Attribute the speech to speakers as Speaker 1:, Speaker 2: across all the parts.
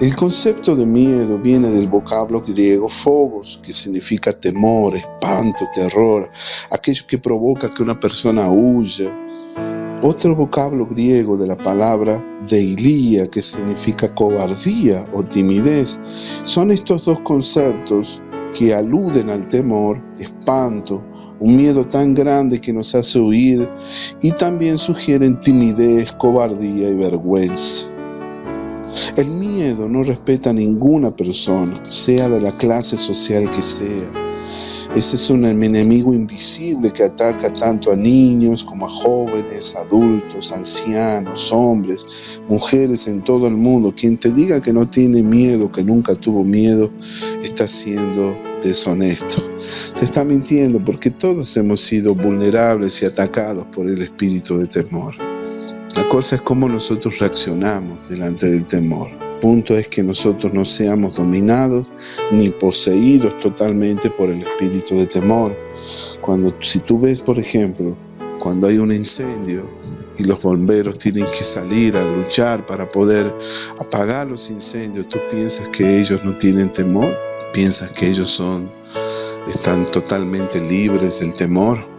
Speaker 1: El concepto de miedo viene del vocablo griego phobos, que significa temor, espanto, terror, aquello que provoca que una persona huya. Otro vocablo griego de la palabra deilia, que significa cobardía o timidez. Son estos dos conceptos que aluden al temor, espanto, un miedo tan grande que nos hace huir, y también sugieren timidez, cobardía y vergüenza. El miedo no respeta a ninguna persona, sea de la clase social que sea. Ese es un enemigo invisible que ataca tanto a niños como a jóvenes, adultos, ancianos, hombres, mujeres en todo el mundo. Quien te diga que no tiene miedo, que nunca tuvo miedo, está siendo deshonesto. Te está mintiendo, porque todos hemos sido vulnerables y atacados por el espíritu de temor. La cosa es cómo nosotros reaccionamos delante del temor. El punto es que nosotros no seamos dominados ni poseídos totalmente por el espíritu de temor. Si tú ves, por ejemplo, cuando hay un incendio y los bomberos tienen que salir a luchar para poder apagar los incendios, ¿tú piensas que ellos no tienen temor? ¿Piensas que ellos están totalmente libres del temor?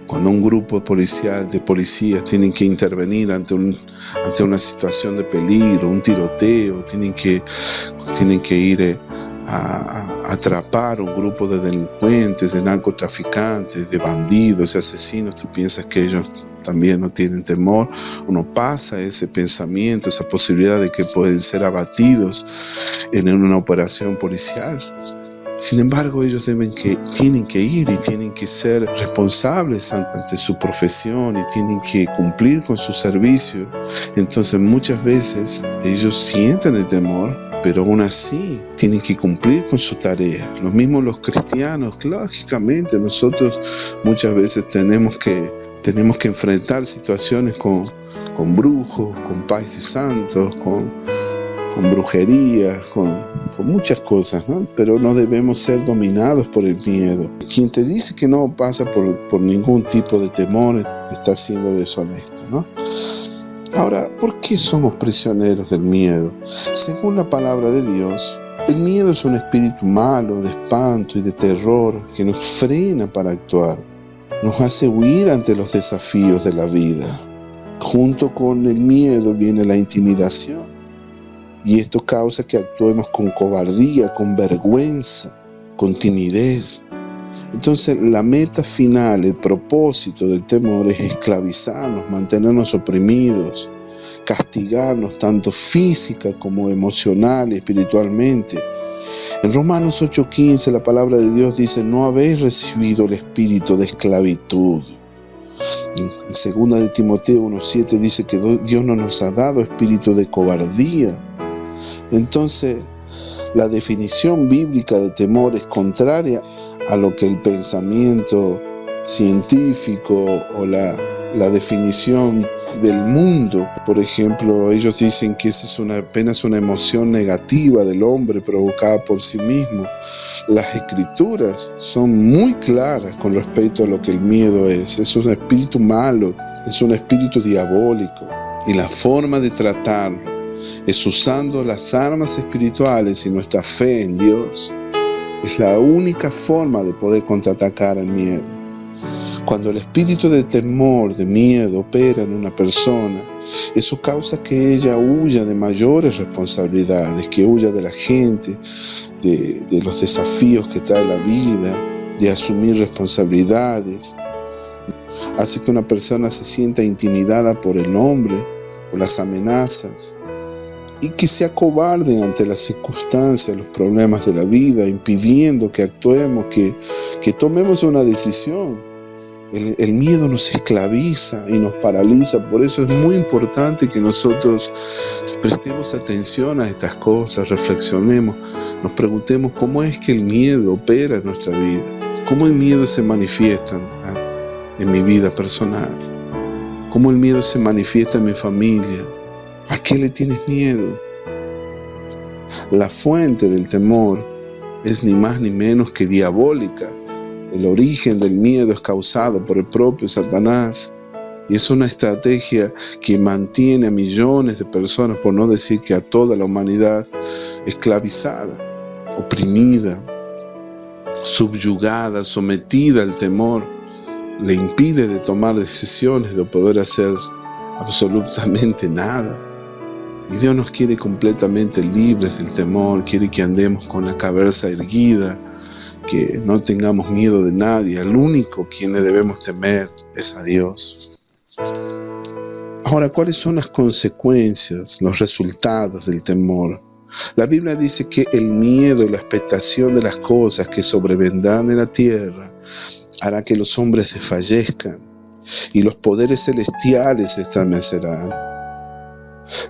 Speaker 1: Cuando un grupo de policías tienen que intervenir ante una situación de peligro, un tiroteo, tienen que ir a atrapar un grupo de delincuentes, de narcotraficantes, de bandidos, de asesinos, ¿tú piensas que ellos también no tienen temor? Uno pasa ese pensamiento, esa posibilidad de que pueden ser abatidos en una operación policial. Sin embargo, ellos tienen que ir y tienen que ser responsables ante su profesión y tienen que cumplir con su servicio. Entonces, muchas veces ellos sienten el temor, pero aún así tienen que cumplir con su tarea. Lo mismo los cristianos. Lógicamente, nosotros muchas veces tenemos que enfrentar situaciones con brujos, con pais y santos, con brujería, con muchas cosas, ¿no? Pero no debemos ser dominados por el miedo. Quien te dice que no pasa por ningún tipo de temor está siendo deshonesto, ¿no? Ahora, ¿por qué somos prisioneros del miedo? Según la palabra de Dios, el miedo es un espíritu malo, de espanto y de terror que nos frena para actuar, nos hace huir ante los desafíos de la vida. Junto con el miedo viene la intimidación. Y esto causa que actuemos con cobardía, con vergüenza, con timidez. Entonces, la meta final, el propósito del temor es esclavizarnos, mantenernos oprimidos, castigarnos tanto física como emocional y espiritualmente. En Romanos 8:15 la palabra de Dios dice: no habéis recibido el espíritu de esclavitud. En 2 de Timoteo 1:7 dice que Dios no nos ha dado espíritu de cobardía. Entonces, la definición bíblica de temor es contraria a lo que el pensamiento científico o la definición del mundo. Por ejemplo, ellos dicen que esa es apenas una emoción negativa del hombre provocada por sí mismo. Las escrituras son muy claras con respecto a lo que el miedo es. Es un espíritu malo, es un espíritu diabólico. Y la forma de tratarlo es usando las armas espirituales y nuestra fe en Dios. Es la única forma de poder contraatacar el miedo. Cuando el espíritu de temor, de miedo, opera en una persona, eso causa que ella huya de mayores responsabilidades, que huya de la gente, de los desafíos que trae la vida, de asumir responsabilidades. Hace que una persona se sienta intimidada por el hombre, por las amenazas, y que se acobarde ante las circunstancias, los problemas de la vida, impidiendo que actuemos, que tomemos una decisión. El miedo nos esclaviza y nos paraliza. Por eso es muy importante que nosotros prestemos atención a estas cosas, reflexionemos, nos preguntemos cómo es que el miedo opera en nuestra vida, cómo el miedo se manifiesta en mi vida personal, cómo el miedo se manifiesta en mi familia. ¿A qué le tienes miedo? La fuente del temor es ni más ni menos que diabólica. El origen del miedo es causado por el propio Satanás. Y es una estrategia que mantiene a millones de personas, por no decir que a toda la humanidad, esclavizada, oprimida, subyugada, sometida al temor. Le impide de tomar decisiones, de poder hacer absolutamente nada. Y Dios nos quiere completamente libres del temor, quiere que andemos con la cabeza erguida, que no tengamos miedo de nadie. Al único quien le debemos temer es a Dios. Ahora, ¿cuáles son las consecuencias, los resultados del temor? La Biblia dice que el miedo y la expectación de las cosas que sobrevendrán en la tierra hará que los hombres desfallezcan y los poderes celestiales se estremecerán.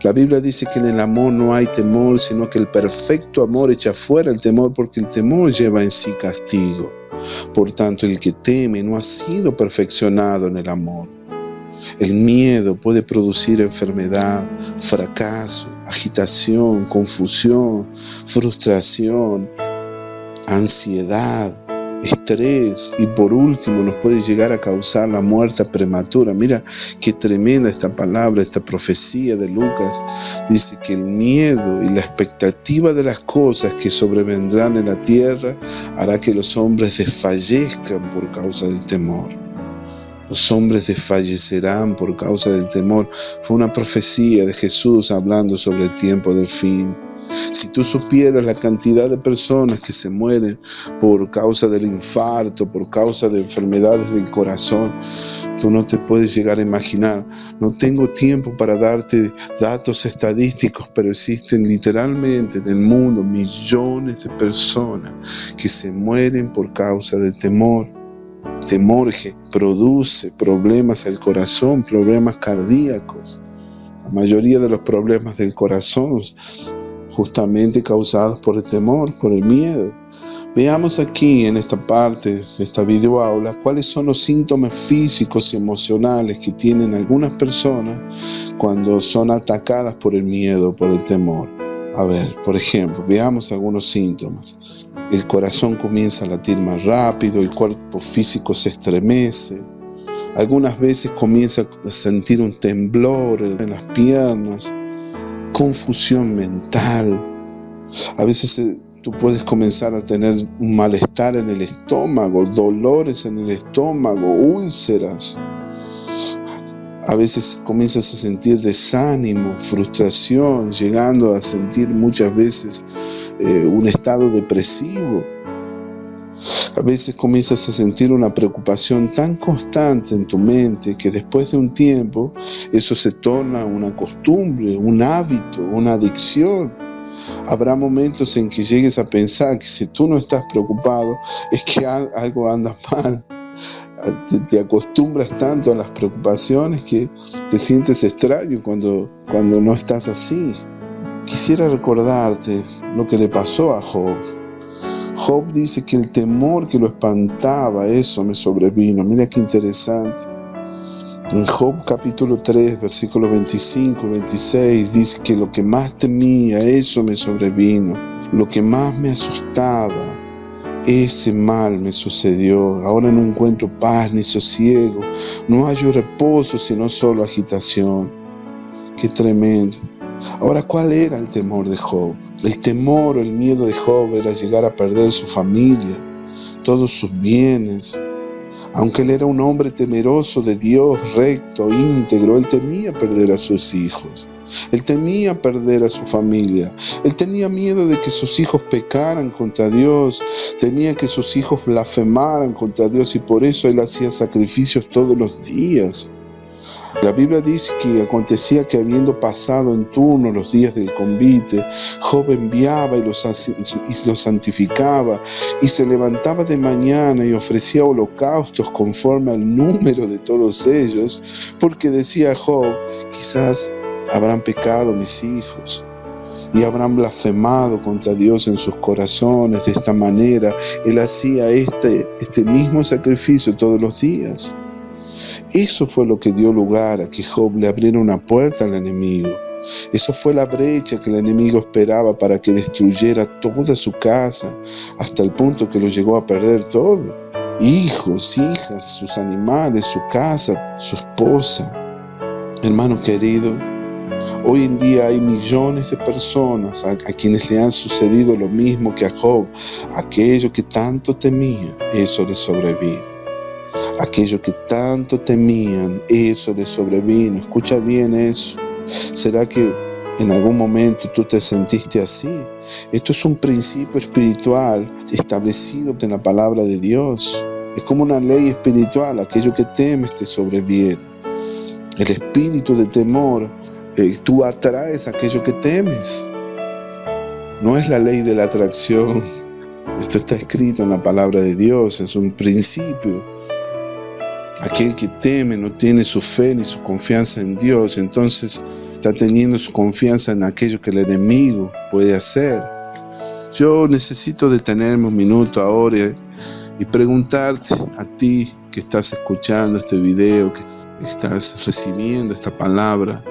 Speaker 1: La Biblia dice que en el amor no hay temor, sino que el perfecto amor echa fuera el temor, porque el temor lleva en sí castigo. Por tanto, el que teme no ha sido perfeccionado en el amor. El miedo puede producir enfermedad, fracaso, agitación, confusión, frustración, ansiedad, estrés y por último nos puede llegar a causar la muerte prematura. Mira qué tremenda esta palabra, esta profecía de Lucas. Dice que el miedo y la expectativa de las cosas que sobrevendrán en la tierra hará que los hombres desfallezcan por causa del temor. Los hombres desfallecerán por causa del temor. Fue una profecía de Jesús hablando sobre el tiempo del fin. Si tú supieras la cantidad de personas que se mueren por causa del infarto, por causa de enfermedades del corazón, tú no te puedes llegar a imaginar. No tengo tiempo para darte datos estadísticos, pero existen literalmente en el mundo millones de personas que se mueren por causa del temor. Temor que produce problemas al corazón, problemas cardíacos. La mayoría de los problemas del corazón justamente causados por el temor, por el miedo. Veamos aquí en esta parte de esta videoaula cuáles son los síntomas físicos y emocionales que tienen algunas personas cuando son atacadas por el miedo, por el temor. A ver, por ejemplo, veamos algunos síntomas. El corazón comienza a latir más rápido, el cuerpo físico se estremece. Algunas veces comienza a sentir un temblor en las piernas, confusión mental. A veces tú puedes comenzar a tener un malestar en el estómago, dolores en el estómago, úlceras. A veces comienzas a sentir desánimo, frustración, llegando a sentir muchas veces un estado depresivo. A veces comienzas a sentir una preocupación tan constante en tu mente que después de un tiempo eso se torna una costumbre, un hábito, una adicción. Habrá momentos en que llegues a pensar que si tú no estás preocupado es que algo anda mal. Te acostumbras tanto a las preocupaciones que te sientes extraño cuando no estás así. Quisiera recordarte lo que le pasó a Job. Job dice que el temor que lo espantaba, eso me sobrevino. Mira qué interesante. En Job capítulo 3, versículos 25 y 26, dice que lo que más temía, eso me sobrevino. Lo que más me asustaba, ese mal me sucedió. Ahora no encuentro paz ni sosiego. No hallo reposo, sino solo agitación. Qué tremendo. Ahora, ¿cuál era el temor de Job? El temor o el miedo de Job era llegar a perder su familia, todos sus bienes. Aunque él era un hombre temeroso de Dios, recto, íntegro, él temía perder a sus hijos. Él temía perder a su familia. Él tenía miedo de que sus hijos pecaran contra Dios. Temía que sus hijos blasfemaran contra Dios y por eso él hacía sacrificios todos los días. La Biblia dice que acontecía que habiendo pasado en turno los días del convite, Job enviaba y los santificaba y se levantaba de mañana y ofrecía holocaustos conforme al número de todos ellos, porque decía Job, quizás habrán pecado mis hijos y habrán blasfemado contra Dios en sus corazones. De esta manera él hacía este mismo sacrificio todos los días. Eso fue lo que dio lugar a que Job le abriera una puerta al enemigo. Eso fue la brecha que el enemigo esperaba para que destruyera toda su casa, hasta el punto que lo llegó a perder todo. hijos, hijas, sus animales, su casa, su esposa. Hermano querido, hoy en día hay millones de personas a quienes le han sucedido lo mismo que a Job. Aquello que tanto temían, eso les sobrevino. Aquello que tanto temían, eso les sobrevino. Escucha bien eso. ¿Será que en algún momento tú te sentiste así? Esto es un principio espiritual establecido en la palabra de Dios. Es como una ley espiritual. Aquello que temes te sobreviene. El espíritu de temor, tú atraes aquello que temes. No es la ley de la atracción. Esto está escrito en la palabra de Dios. Es un principio. Aquel que teme no tiene su fe ni su confianza en Dios. Entonces está teniendo su confianza en aquello que el enemigo puede hacer. Yo necesito detenerme un minuto ahora y preguntarte a ti que estás escuchando este video, que estás recibiendo esta palabra.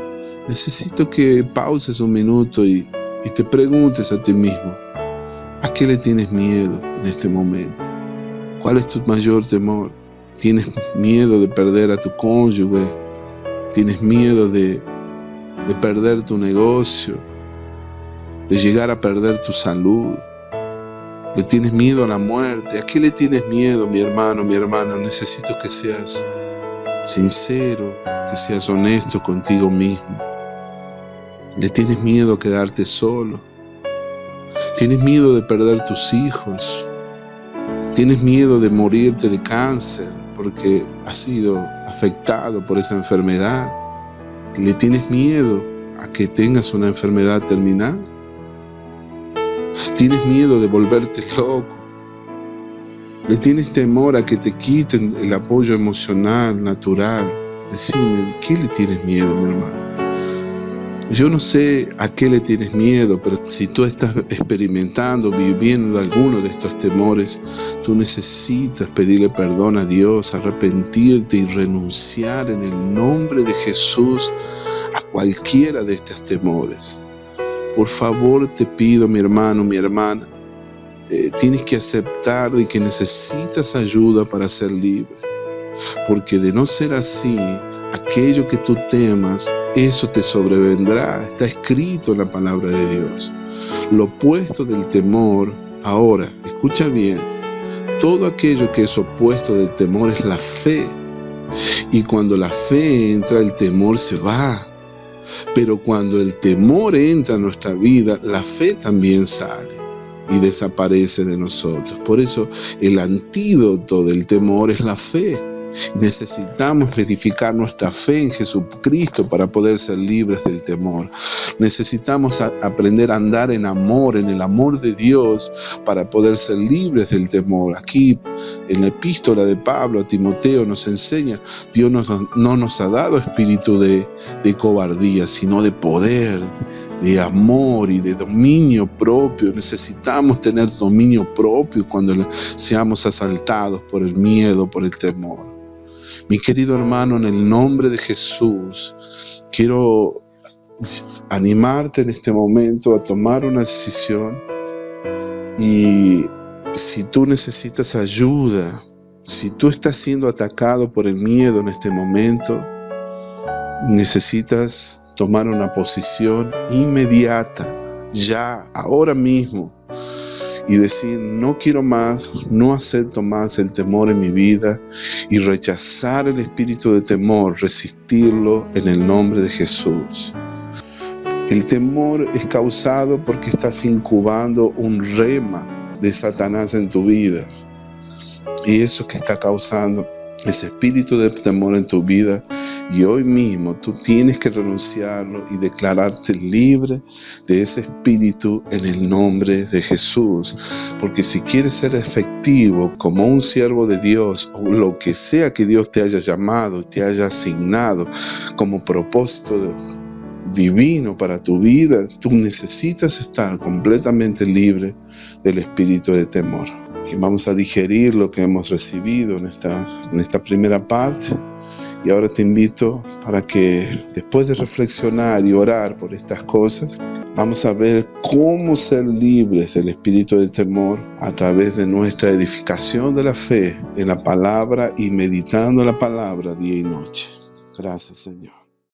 Speaker 1: Necesito que pauses un minuto y te preguntes a ti mismo: ¿a qué le tienes miedo en este momento? ¿Cuál es tu mayor temor? ¿Tienes miedo de perder a tu cónyuge? ¿Tienes miedo de perder tu negocio? ¿De llegar a perder tu salud? ¿Le tienes miedo a la muerte? ¿A qué le tienes miedo, mi hermano, mi hermana? Necesito que seas sincero, que seas honesto contigo mismo. ¿Le tienes miedo a quedarte solo? ¿Tienes miedo de perder tus hijos? ¿Tienes miedo de morirte de cáncer porque has sido afectado por esa enfermedad? ¿Le tienes miedo a que tengas una enfermedad terminal? ¿Tienes miedo de volverte loco? ¿Le tienes temor a que te quiten el apoyo emocional, natural? Decime, ¿qué le tienes miedo, mi hermano? Yo no sé a qué le tienes miedo, pero si tú estás experimentando, viviendo alguno de estos temores, tú necesitas pedirle perdón a Dios, arrepentirte y renunciar en el nombre de Jesús a cualquiera de estos temores. Por favor, te pido, mi hermano, mi hermana, tienes que aceptar de que necesitas ayuda para ser libre, porque de no ser así, aquello que tú temas, eso te sobrevendrá. Está escrito en la palabra de Dios. Lo opuesto del temor, ahora, escucha bien, todo aquello que es opuesto del temor es la fe. Y cuando la fe entra, el temor se va. Pero cuando el temor entra en nuestra vida, la fe también sale y desaparece de nosotros. Por eso el antídoto del temor es la fe. Necesitamos edificar nuestra fe en Jesucristo para poder ser libres del temor. Necesitamos aprender a andar en amor, en el amor de Dios, para poder ser libres del temor. Aquí en la epístola de Pablo a Timoteo nos enseña: Dios no nos ha dado espíritu de cobardía, sino de poder, de amor y de dominio propio. Necesitamos tener dominio propio cuando seamos asaltados por el miedo, por el temor. Mi querido hermano, en el nombre de Jesús, quiero animarte en este momento a tomar una decisión. Y si tú necesitas ayuda, si tú estás siendo atacado por el miedo en este momento, necesitas tomar una posición inmediata, ya, ahora mismo, y decir: no quiero más, no acepto más el temor en mi vida, y rechazar el espíritu de temor, resistirlo en el nombre de Jesús. El temor es causado porque estás incubando un rema de Satanás en tu vida, y eso que está causando ese espíritu de temor en tu vida. Y hoy mismo tú tienes que renunciarlo y declararte libre de ese espíritu en el nombre de Jesús. Porque si quieres ser efectivo como un siervo de Dios, o lo que sea que Dios te haya llamado, te haya asignado como propósito divino para tu vida, tú necesitas estar completamente libre del espíritu de temor. Que vamos a digerir lo que hemos recibido en esta primera parte. Y ahora te invito para que después de reflexionar y orar por estas cosas, vamos a ver cómo ser libres del espíritu de temor a través de nuestra edificación de la fe en la palabra y meditando la palabra día y noche. Gracias, Señor.